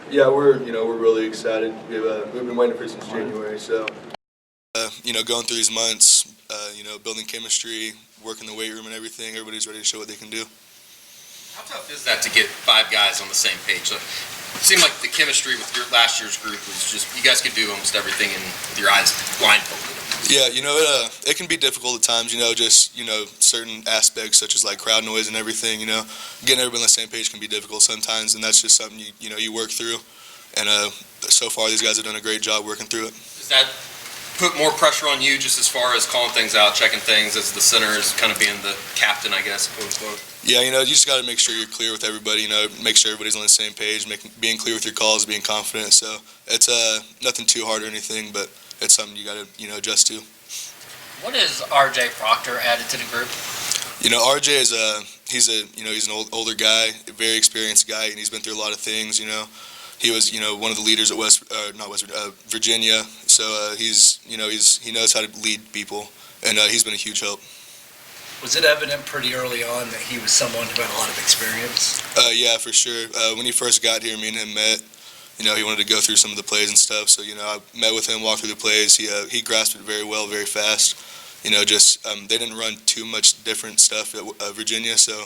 Yeah, we're really excited. We've been waiting for it since January. So going through these months, building chemistry, working the weight room and everything. Everybody's ready to show what they can do. How tough is that to get 5 guys on the same page? Like, it seemed like the chemistry with your last year's group was just you guys could do almost everything and with your eyes blindfolded. Yeah, it can be difficult at times. Certain aspects such as like crowd noise and everything. Getting everybody on the same page can be difficult sometimes, and that's just something you work through. And so far, these guys have done a great job working through it. Does that put more pressure on you, just as far as calling things out, checking things, as the center is kind of being the captain, I guess, quote unquote? Yeah, you just got to make sure you're clear with everybody. Make sure everybody's on the same page, being clear with your calls, being confident. So it's nothing too hard or anything, but it's something you got to adjust to. What has RJ Proctor added to the group? RJ is he's an older guy, a very experienced guy, and he's been through a lot of things. He was one of the leaders at Virginia. So he knows how to lead people, and he's been a huge help. Was it evident pretty early on that he was someone who had a lot of experience? Yeah, for sure. When he first got here, me and him met. He wanted to go through some of the plays and stuff. So, I met with him, walked through the plays. He grasped it very well, very fast. They didn't run too much different stuff at Virginia, so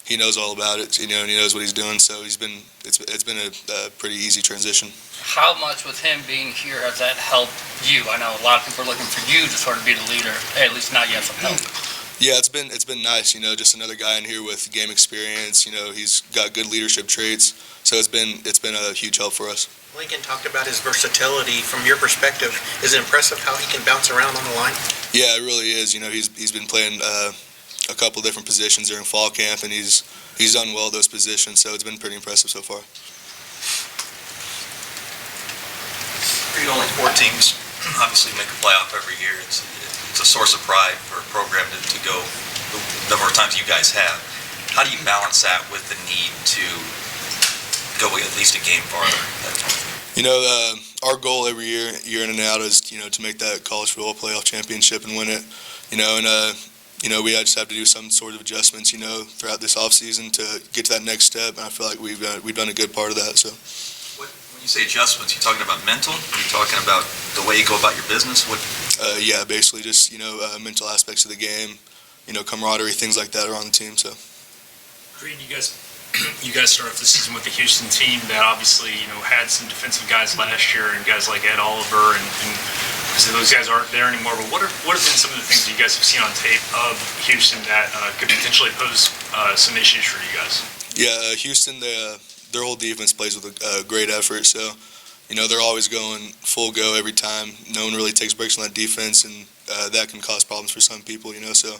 he knows all about it. And he knows what he's doing. So it's been a pretty easy transition. How much with him being here has that helped you? I know a lot of people are looking for you to sort of be the leader. At least not yet, some help. Yeah, it's been nice. Just another guy in here with game experience. He's got good leadership traits. So it's been a huge help for us. Lincoln talked about his versatility. From your perspective, is it impressive how he can bounce around on the line? Yeah, it really is. He's been playing a couple different positions during fall camp, and he's done well at those positions. So it's been pretty impressive so far. Only 4 teams obviously make a playoff every year. It's a source of pride for a program to go the number of times you guys have. How do you balance that with the need to go at least a game farther? Our goal every year in and out, is to make that college football playoff championship and win it. We just have to do some sort of adjustments, throughout this offseason to get to that next step. And I feel like we've done a good part of that. So. When you say adjustments, you talking about mental? Are you talking about the way you go about your business? Yeah, basically just mental aspects of the game, camaraderie, things like that are on the team. So. Creed, you guys started off the season with the Houston team that obviously had some defensive guys last year and guys like Ed Oliver and so those guys aren't there anymore. But what have been some of the things that you guys have seen on tape of Houston that could potentially pose some issues for you guys? Yeah, Houston, their whole defense plays with a great effort. So, they're always going full go every time. No one really takes breaks on that defense, and that can cause problems for some people. So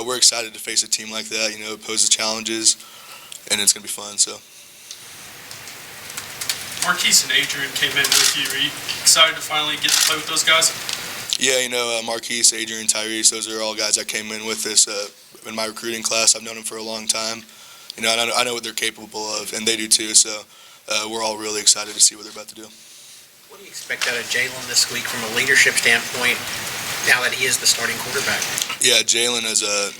we're excited to face a team like that. It poses challenges, and it's going to be fun. So. Marquise and Adrian came in with you. Are you excited to finally get to play with those guys? Yeah, Marquise, Adrian, Tyrese, those are all guys I came in with this in my recruiting class. I've known them for a long time. I know what they're capable of, and they do too. So we're all really excited to see what they're about to do. What do you expect out of Jalen this week from a leadership standpoint, now that he is the starting quarterback? Yeah, Jalen is a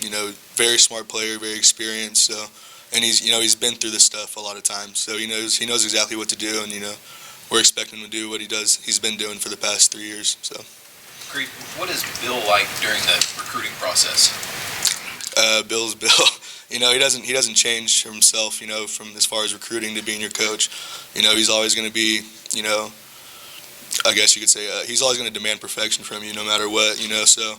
very smart player, very experienced. So, and he's been through this stuff a lot of times. So he knows exactly what to do, and we're expecting him to do what he's been doing for the past 3 years. So. Creed, what is Bill like during the recruiting process? Bill's Bill. He doesn't change himself, from as far as recruiting to being your coach. He's always going to be, I guess you could say, he's always going to demand perfection from you no matter what, So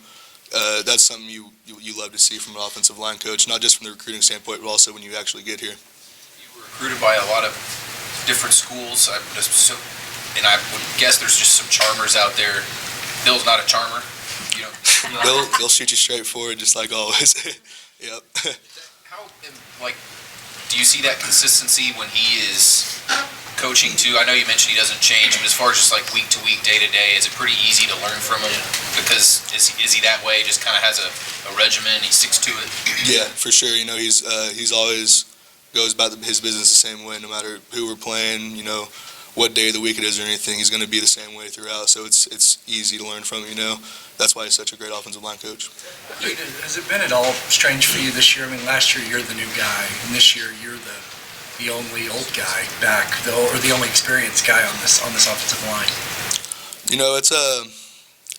that's something you love to see from an offensive line coach, not just from the recruiting standpoint, but also when you actually get here. You were recruited by a lot of different schools, and I would guess there's just some charmers out there. Bill's not a charmer. He'll shoot you straight forward, just like always. Yep. Do you see that consistency when he is coaching too? I know you mentioned he doesn't change, but as far as just like week to week, day to day, is it pretty easy to learn from him? Because is he that way? Just kind of has a regimen, he sticks to it. Yeah, for sure. He's always goes about his business the same way, no matter who we're playing. What day of the week it is or anything, he's going to be the same way throughout. So it's easy to learn from. That's why he's such a great offensive line coach. Has it been at all strange for you this year? I mean, last year you're the new guy, and this year you're the the only old guy back, or the only experienced guy on this offensive line.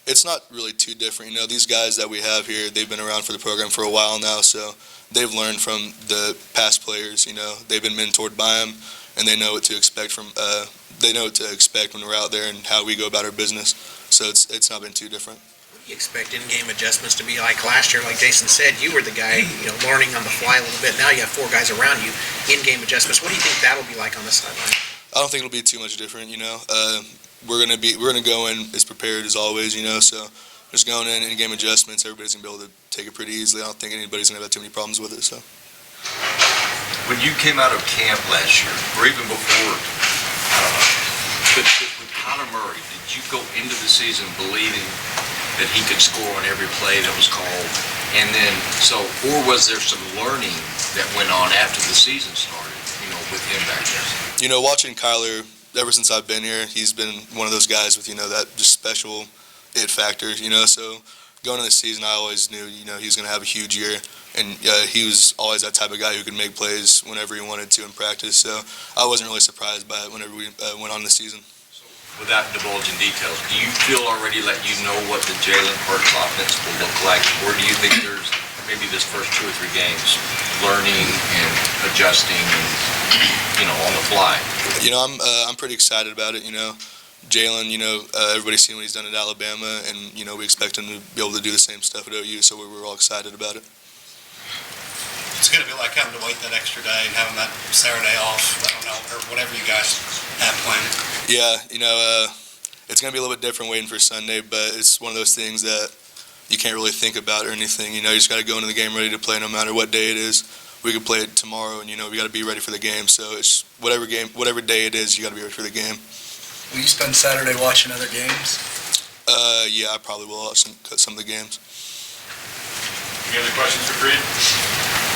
It's not really too different. These guys that we have here, they've been around for the program for a while now, so they've learned from the past players. They've been mentored by them, and they know what to expect when we're out there and how we go about our business. So it's not been too different. What do you expect in-game adjustments to be like last year? Like Jason said, you were the guy, learning on the fly a little bit. Now you have 4 guys around you. In-game adjustments. What do you think that'll be like on the sideline? I don't think it'll be too much different. We're gonna go in as prepared as always. So just going in game adjustments, everybody's gonna be able to take it pretty easily. I don't think anybody's gonna have too many problems with it. So when you came out of camp last year, or even before, with Connor Murray, did you go into the season believing that he could score on every play that was called? And then, or was there some learning that went on after the season started, with him back there? Watching Kyler, ever since I've been here, he's been one of those guys with, that just special it factor, so going into the season, I always knew, he was going to have a huge year, and he was always that type of guy who could make plays whenever he wanted to in practice, so I wasn't really surprised by it whenever we went on the season. Without divulging details, do you feel already like you know what the Jalen Hurts offense will look like, or do you think there's maybe this first 2 or 3 games learning and adjusting and, on the fly? I'm pretty excited about it, Jalen, everybody's seen what he's done at Alabama, and, we expect him to be able to do the same stuff at OU, so we're all excited about it. It's going to be like having to wait that extra day and having that Saturday off, I don't know, or whatever you guys have planned. Yeah, it's going to be a little bit different waiting for Sunday, but it's one of those things that you can't really think about or anything. You just got to go into the game ready to play no matter what day it is. We could play it tomorrow, and, we got to be ready for the game. So it's whatever day it is, you got to be ready for the game. Will you spend Saturday watching other games? Yeah, I probably will watch some of the games. Any other questions for Creed?